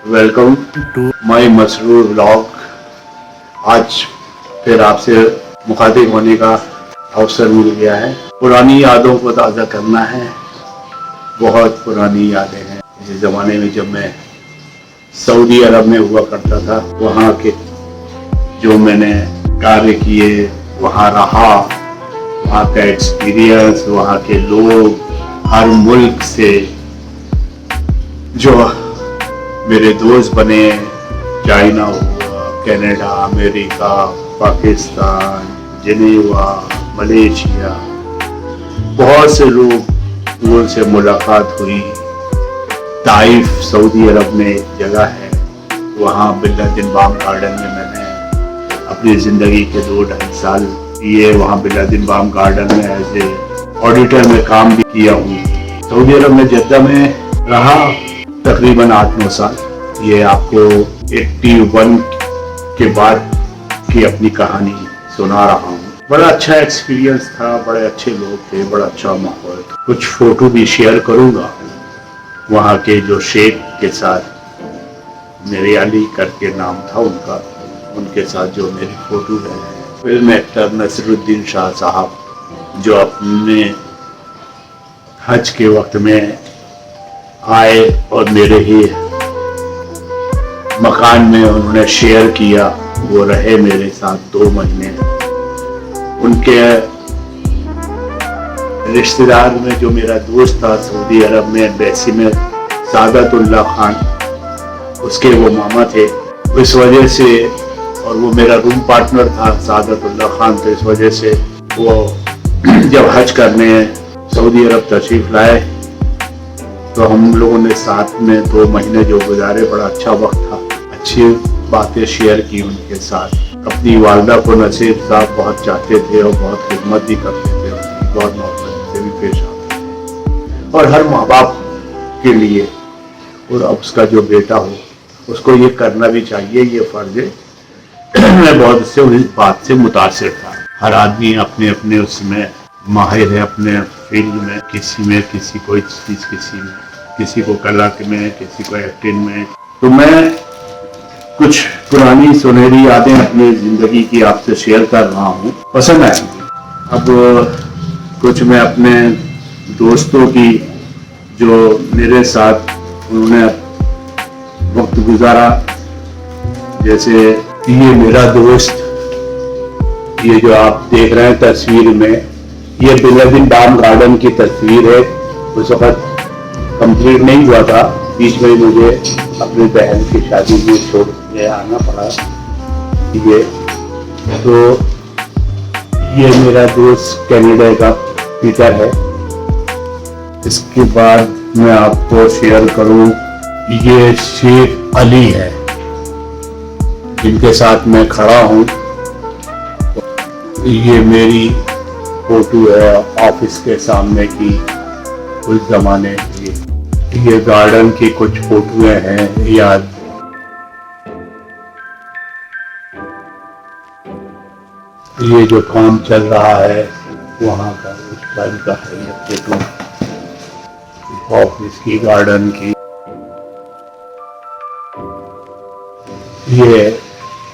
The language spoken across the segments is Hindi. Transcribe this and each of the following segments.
Welcome to my Masroor vlog. आज फिर आपसे मुखातिब होने का अवसर मिल गया है। पुरानी यादों को ताज़ा करना है। बहुत पुरानी यादें हैं इस ज़माने में जब मैं सऊदी अरब में हुआ करता था। वहाँ के जो मैंने कार्य किए, वहाँ रहा, वहाँ का एक्सपीरियंस, वहाँ के लोग, हर मुल्क से जो मेरे दोस्त बने, चाइना हुआ, Canada, America, Pakistan, Geneva, Malaysia, बहुत से लोग, उनसे मुलाकात हुई। ताइफ सऊदी अरब में एक जगह है, वहाँ बिलादिन बाम गार्डन में मैंने अपनी ज़िंदगी के 2-2.5 साल किए। वहाँ बिलादिन बाम गार्डन में एज ए ऑडिटर में काम भी किया हूँ। सऊदी अरब में जद्दा में रहा तकरीबन 8-9 साल। ये आपको 81 के बाद की अपनी कहानी सुना रहा हूँ। बड़ा अच्छा एक्सपीरियंस था, बड़े अच्छे लोग थे, बड़ा अच्छा माहौल। कुछ फोटो भी शेयर करूँगा वहाँ के जो शेख के साथ, मेरे अली करके नाम था उनका, उनके साथ जो मेरी फोटो है। फिल्म एक्टर नसीरुद्दीन शाह साहब जो अपने हज के वक्त में आए और मेरे ही मकान में उन्होंने शेयर किया, वो रहे मेरे साथ 2 महीने। उनके रिश्तेदार में जो मेरा दोस्त था सऊदी अरब में बैसी में, सादतुल्लाह खान, उसके वो मामा थे। इस वजह से, और वो मेरा रूम पार्टनर था सादतुल्लाह खान, तो इस वजह से वो जब हज करने सऊदी अरब तशरीफ लाए तो हम लोगों ने साथ में 2 महीने जो गुजारे, बड़ा अच्छा वक्त था। अच्छी बातें शेयर की उनके साथ। अपनी वालदा को नसीर साहब बहुत चाहते थे और बहुत खिदमत भी करते थे, बहुत मोहब्बत से भी पेश आते थे। और हर माँ बाप के लिए, और अब उसका जो बेटा हो उसको ये करना भी चाहिए, ये फर्ज है। मैं बहुत से इस बात से मुतासिर था। हर आदमी अपने अपने उसमें माहिर है, अपने फील्ड में, किसी को इस चीज़, किसी को कला में, किसी को एक्टिंग में। तो मैं कुछ पुरानी सुनहरी यादें अपनी ज़िंदगी की आपसे शेयर कर रहा हूँ, पसंद आएंगी। अब कुछ मैं अपने दोस्तों की जो मेरे साथ उन्होंने वक्त गुजारा, जैसे ये मेरा दोस्त, ये जो आप देख रहे हैं तस्वीर में, ये बिलादिन बाम गार्डन की तस्वीर है। उस वक्त कंप्लीट नहीं हुआ था, बीच में मुझे अपनी बहन की शादी में छोड़ के आना पड़ा। ये तो ये मेरा दोस्त कनाडा का पीटर है। इसके बाद मैं आपको शेयर करूं, ये शेख अली है जिनके साथ मैं खड़ा हूं। ये मेरी फोटो है ऑफिस के सामने की, उस जमाने की। ये गार्डन की कुछ फोटोएं हैं याद। ये जो काम चल रहा है वहाँ का, उस टाइम का है ये फोटो ऑफिस की, गार्डन की। ये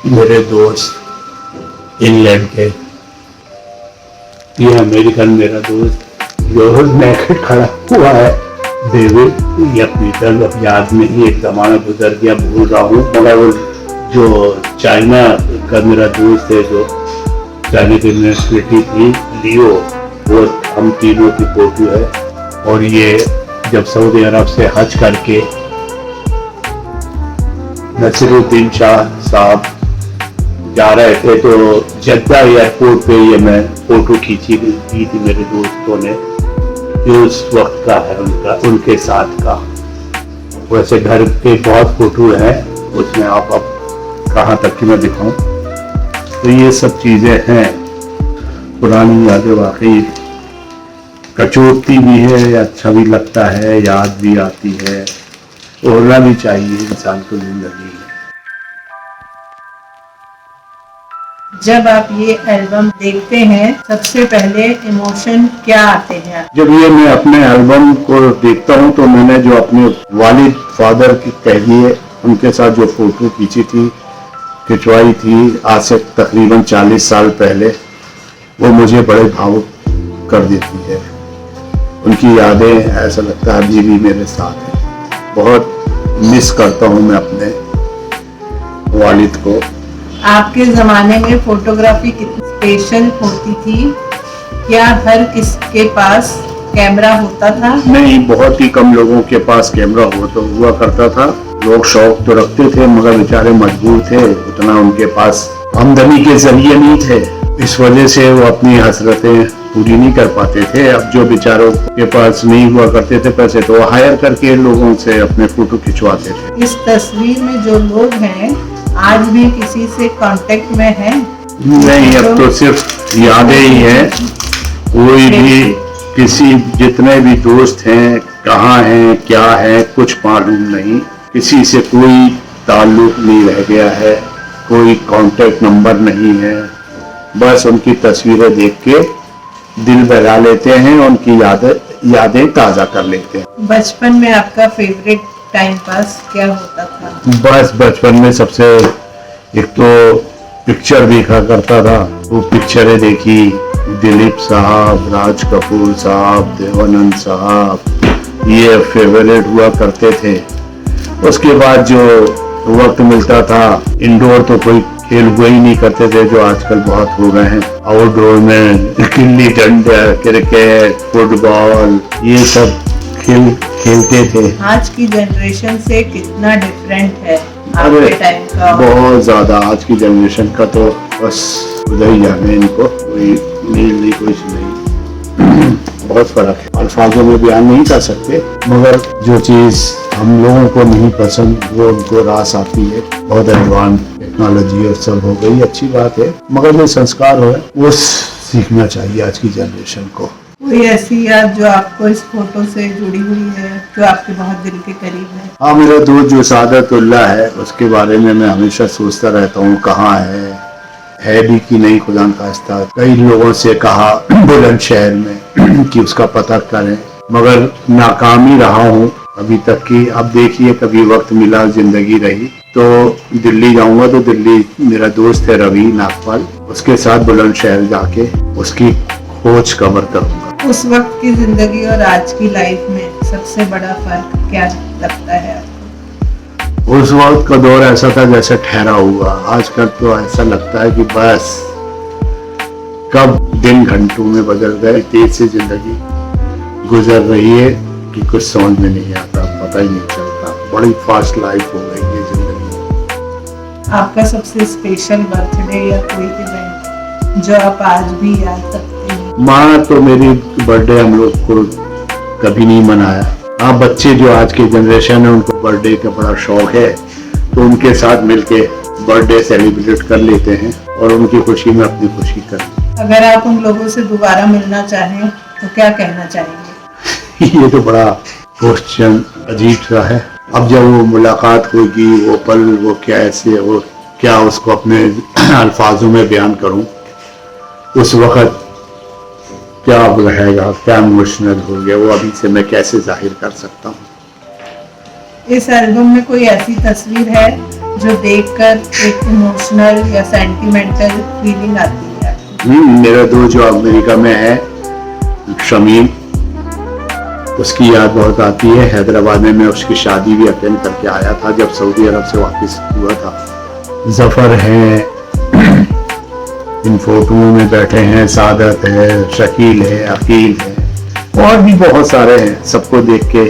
मेरे दोस्त इंग्लैंड के, ये अमेरिकन मेरा दोस्त जो नेकेड खड़ा हुआ है, डेविड या पीटर, याद नहीं, एक जमाना गुजर गया, भूल रहा हूँ। मगर वो जो चाइना का मेरा दोस्त है, जो चाइना की यूनिवर्सिटी थी, लियो, वो हम तीनों की फोटो है। और ये जब सऊदी अरब से हज करके नसीरुद्दीन शाह साहब जा रहे थे, तो जद्दा एयरपोर्ट पे ये मैं फोटो खींची दी थी मेरे दोस्तों ने। जो उस वक्त का है उनके साथ का। वैसे घर के बहुत फोटो है, उसमें आप अब कहाँ तक की मैं दिखाऊं। तो ये सब चीज़ें हैं, पुरानी यादें वाकई कचोटती भी है, अच्छा भी लगता है, याद भी आती है, होना भी चाहिए इंसान को जिंदगी में। जब आप ये एल्बम देखते हैं, सबसे पहले इमोशन क्या आते हैं? जब ये मैं अपने एल्बम को देखता हूँ तो मैंने जो अपने वालिद फादर की कह दिए उनके साथ जो फोटो खिंचवाई थी आज से तकरीबन 40 साल पहले, वो मुझे बड़े भावुक कर देती है। उनकी यादें ऐसा लगता है अभी भी मेरे साथ हैं। बहुत मिस करता हूँ मैं अपने वालिद को। आपके जमाने में फोटोग्राफी कितनी स्पेशल होती थी? क्या हर किसके पास कैमरा होता था? नहीं, बहुत ही कम लोगों के पास कैमरा हुआ करता था। लोग शौक तो रखते थे मगर बेचारे मजबूर थे, उतना उनके पास आमदनी के जरिए नहीं थे। इस वजह से वो अपनी हसरतें पूरी नहीं कर पाते थे। अब जो बेचारों के पास नहीं हुआ करते थे पैसे, तो वो हायर करके लोगों से अपने फोटो खिंचवाते थे। इस तस्वीर में जो लोग हैं आज भी किसी से कांटेक्ट में हैं? नहीं, अब तो सिर्फ यादें ही हैं। कोई भी जितने भी दोस्त हैं कहाँ हैं क्या है कुछ मालूम नहीं। किसी से कोई ताल्लुक नहीं रह गया है, कोई कांटेक्ट नंबर नहीं है। बस उनकी तस्वीरें देख के दिल बहला लेते हैं, उनकी यादें ताज़ा कर लेते हैं। बचपन में आपका फेवरेट टाइम पास क्या होता था? बस बचपन में सबसे एक तो पिक्चर देखा करता था। वो पिक्चरें देखी, दिलीप साहब, राज कपूर साहब, देवानंद साहब, ये फेवरेट हुआ करते थे। उसके बाद जो वक्त मिलता था, इंडोर तो कोई खेल हुए ही नहीं करते थे जो आजकल बहुत हो गए हैं। आउटडोर में गिल्ली डंडा, क्रिकेट, फुटबॉल, ये सब खेलते थे। आज की जनरेशन से कितना डिफरेंट है अरे आपके टाइम का? बहुत ज्यादा। आज की जनरेशन का तो बस उधर ही जाने, इनको कोई नील नहीं कुछ नहीं। बहुत फर्क है, अल्फाजों में बयान नहीं कर सकते, मगर जो चीज हम लोगों को नहीं पसंद वो उनको रास आती है। बहुत एडवांस टेक्नोलॉजी और सब हो गई, अच्छी बात है, मगर जो संस्कार हो वो सीखना चाहिए आज की जनरेशन को। कोई ऐसी याद जो आपको इस फोटो से जुड़ी हुई है, जो आपके बहुत दिल के करीब है? हाँ, मेरा दोस्त जो सादतुल्लाह है उसके बारे में मैं हमेशा सोचता रहता हूँ कहाँ है भी कि नहीं। खुदा खास्ता कई लोगों से कहा बुलंदशहर में कि उसका पता करें, मगर नाकामी रहा हूँ अभी तक की। अब देखिए कभी वक्त मिला, जिंदगी रही तो दिल्ली जाऊंगा, तो दिल्ली मेरा दोस्त है रवि नागपाल, उसके साथ बुलंदशहर जाके उसकी खोज कवर करूंगा। उस वक्त की जिंदगी और आज की लाइफ में सबसे बड़ा फर्क क्या लगता है आपको? उस वक्त का दौर ऐसा था जैसे ठहरा हुआ। आजकल तो ऐसा लगता है कि बस कब दिन घंटों में बदल गए, तेज से जिंदगी गुजर रही है कि कुछ समझ में नहीं आता, पता ही नहीं चलता। बड़ी फास्ट लाइफ हो गई है जिंदगी। आपका सबसे स्पेशल बर्थडे या कोई इवेंट जो आप आज भी याद रखते हैं? माँ तो मेरी बर्थडे हम लोग को कभी नहीं मनाया। हाँ, बच्चे जो आज की जनरेशन है उनको बर्थडे का बड़ा शौक है, तो उनके साथ मिलके बर्थडे सेलिब्रेट कर लेते हैं और उनकी खुशी में अपनी खुशी कर। अगर आप उन लोगों से दोबारा मिलना चाहें तो क्या कहना चाहेंगे? ये तो बड़ा क्वेश्चन अजीब सा है। अब जब वो मुलाकात होगी, वो पल, वो कैसे, वो क्या उसको अपने अल्फाजों में बयान करूं, उस वक्त क्या रहेगा, क्या इमोशनल हो गया, वो अभी से मैं कैसे जाहिर कर सकता हूँ। इस एल्बम में कोई ऐसी तस्वीर है जो देखकर एक इमोशनल या सेंटिमेंटल फीलिंग आती है? मेरा दोस्त जो अमेरिका में है शमीम, उसकी याद बहुत आती है। हैदराबाद में मैं उसकी शादी भी अटेंड करके आया था जब सऊदी अरब से वापस हुआ था। जफर है, इन फोटोओं में बैठे हैं, सादत है, शकील है, अकील है और भी बहुत सारे हैं। सबको देख के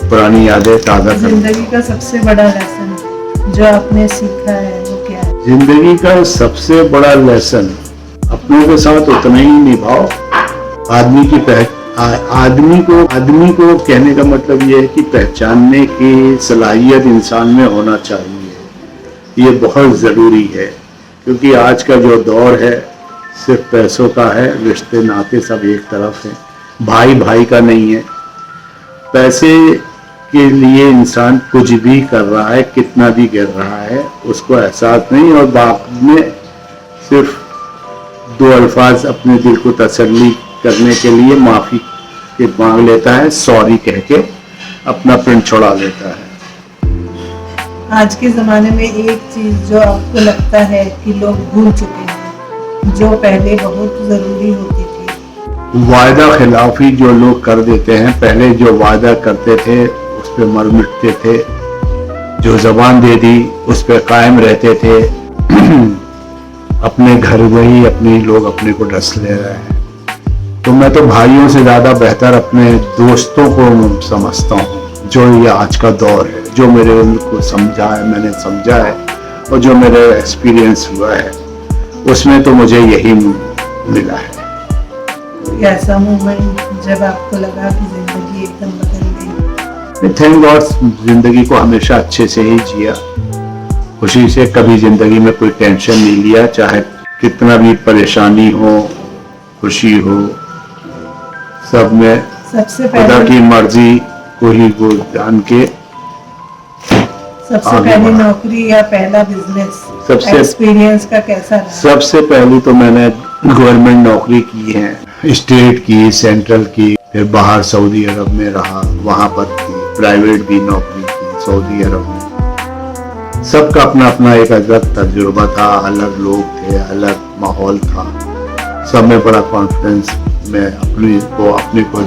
पुरानी यादें ताज़ा कर। जिंदगी का सबसे बड़ा लेसन जो आपने सीखा है वो क्या है? जिंदगी का सबसे बड़ा लेसन, अपनों के साथ उतना ही निभाओ। आदमी को कहने का मतलब ये है कि पहचानने की सलाहियत इंसान में होना चाहिए। ये बहुत ज़रूरी है क्योंकि आज का जो दौर है सिर्फ पैसों का है, रिश्ते नाते सब एक तरफ है, भाई भाई का नहीं है। पैसे के लिए इंसान कुछ भी कर रहा है, कितना भी गिर रहा है, उसको एहसास नहीं, और बाद में सिर्फ दो अल्फाज अपने दिल को तसल्ली करने के लिए माफ़ी के मांग लेता है, सॉरी कह के अपना प्रिंट छोड़ा लेता है। आज के ज़माने में एक चीज़ जो आपको लगता है कि लोग भूल चुके हैं, जो पहले बहुत ज़रूरी होती थी? वायदा खिलाफी जो लोग कर देते हैं, पहले जो वायदा करते थे उस पे मर मिटते थे, जो जबान दे दी उस पे कायम रहते थे। अपने घर में ही अपने लोग अपने को डस ले रहे हैं। तो मैं तो भाइयों से ज्यादा बेहतर अपने दोस्तों को समझता हूँ, जो ये आज का दौर है, जो मेरे उनको समझा है, मैंने समझा है, और जो मेरे एक्सपीरियंस हुआ है उसमें तो मुझे यही मिला है। कोई ऐसा मोमेंट जब आपको लगा कि जिंदगी एकदम बदल गई? थैंक गॉड जिंदगी को हमेशा अच्छे से ही जिया, खुशी से, कभी जिंदगी में कोई टेंशन नहीं लिया, चाहे कितना भी परेशानी हो, खुशी हो, सब में सबसे खुदा पहले की मर्जी को ही वो जान के सबसे आगे पहली बढ़ा। नौकरी या पहला बिजनेस सबसे- एक्सपीरियंस का कैसा रहा? सबसे पहली तो मैंने गवर्नमेंट नौकरी की है, स्टेट की, सेंट्रल की, फिर बाहर सऊदी अरब में रहा, वहां पर की, प्राइवेट भी नौकरी की सऊदी अरब में। सबका अपना अपना एक अलग तजुर्बा था, अलग लोग थे, अलग माहौल था, सब में बड़ा कॉन्फिडेंस में अपने को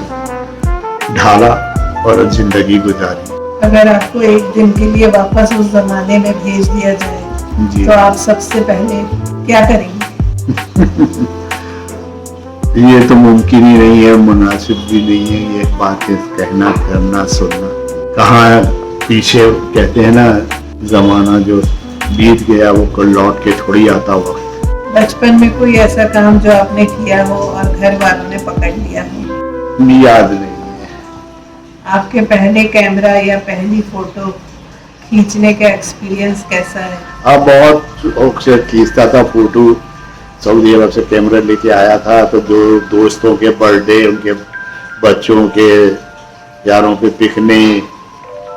ढाला और जिंदगी गुजारी। अगर आपको एक दिन के लिए वापस उस जमाने में भेज दिया जाए जी। तो आप सबसे पहले क्या करेंगे? ये तो मुमकिन ही नहीं है, मुनासिब भी नहीं है ये बातें कहना, करना, सुनना। कहाँ पीछे कहते हैं ना, जमाना जो बीत गया वो कोई लौट के थोड़ी आता वक्त। बचपन में कोई ऐसा काम जो आपने किया हो और घर वालों ने पकड़ लिया हो? याद नहीं है। आपके पहले कैमरा या पहली फोटो खींचने का एक्सपीरियंस कैसा है? अब बहुत शौक से खींचता था फोटो, सऊदी अरब से कैमरा लेके आया था, तो जो दोस्तों के बर्थडे, उनके बच्चों के, यारों के पिकने,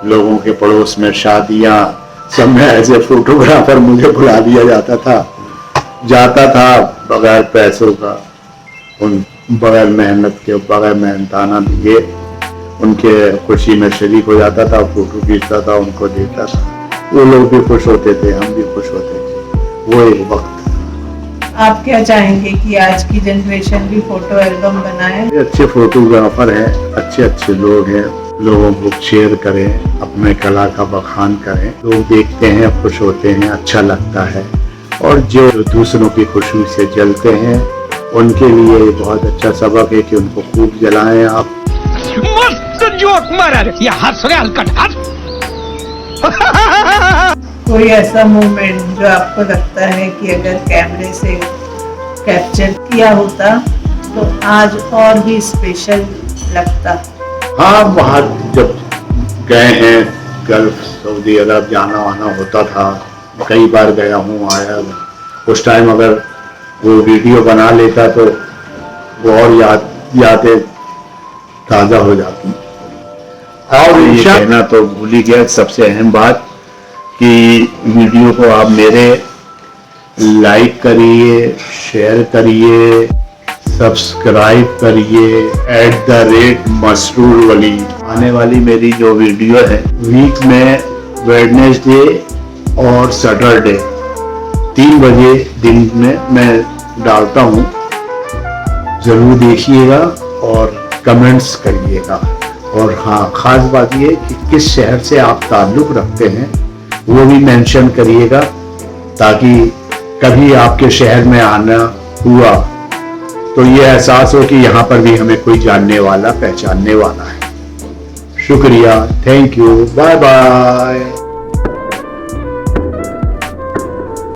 लोगों के पड़ोस में शादियां, सब में ऐसे फोटोग्राफर मुझे बुला दिया जाता था बगैर पैसों का, उन बगैर मेहनत के, बगैर मेहनताना दिए, उनके खुशी में शरीक हो जाता था, फोटो खींचता था, उनको देता था, वो लोग भी खुश होते थे, हम भी खुश होते थे। वो एक वक्त। आप क्या चाहेंगे कि आज की जनरेशन भी फोटो एल्बम बनाए? अच्छे फोटोग्राफर हैं, अच्छे अच्छे लोग हैं, लोगों को शेयर करें, अपने कला का बखान करें, लोग देखते हैं, खुश होते हैं, अच्छा लगता है। और जो दूसरों की खुशी से जलते हैं उनके लिए बहुत अच्छा सबक है कि उनको खूब जलाएं आप। मस्त जोक मारा रे, ये हंस रहे हलकट हंस। कोई ऐसा मोमेंट जो आपको लगता है कि अगर कैमरे से कैप्चर किया होता तो आज और भी स्पेशल लगता? हाँ, वहाँ जब गए हैं गल्फ, सऊदी अरब जाना आना होता था, कई बार गया हूँ, आया। उस टाइम अगर वो वीडियो बना लेता तो वो और यादें ताज़ा हो जाती। और ये कहना तो भूल ही गया, सबसे अहम बात कि वीडियो को आप मेरे लाइक करिए, शेयर करिए, सब्सक्राइब करिए, @मसरूर वली। आने वाली मेरी जो वीडियो है, वीक में वेडनेसडे और सैटरडे 3 बजे दिन में मैं डालता हूँ, जरूर देखिएगा और कमेंट्स करिएगा। और हाँ, खास बात ये कि किस शहर से आप ताल्लुक़ रखते हैं वो भी मेंशन करिएगा, ताकि कभी आपके शहर में आना हुआ तो ये एहसास हो कि यहाँ पर भी हमें कोई जानने वाला, पहचानने वाला है। शुक्रिया, थैंक यू, बाय बाय।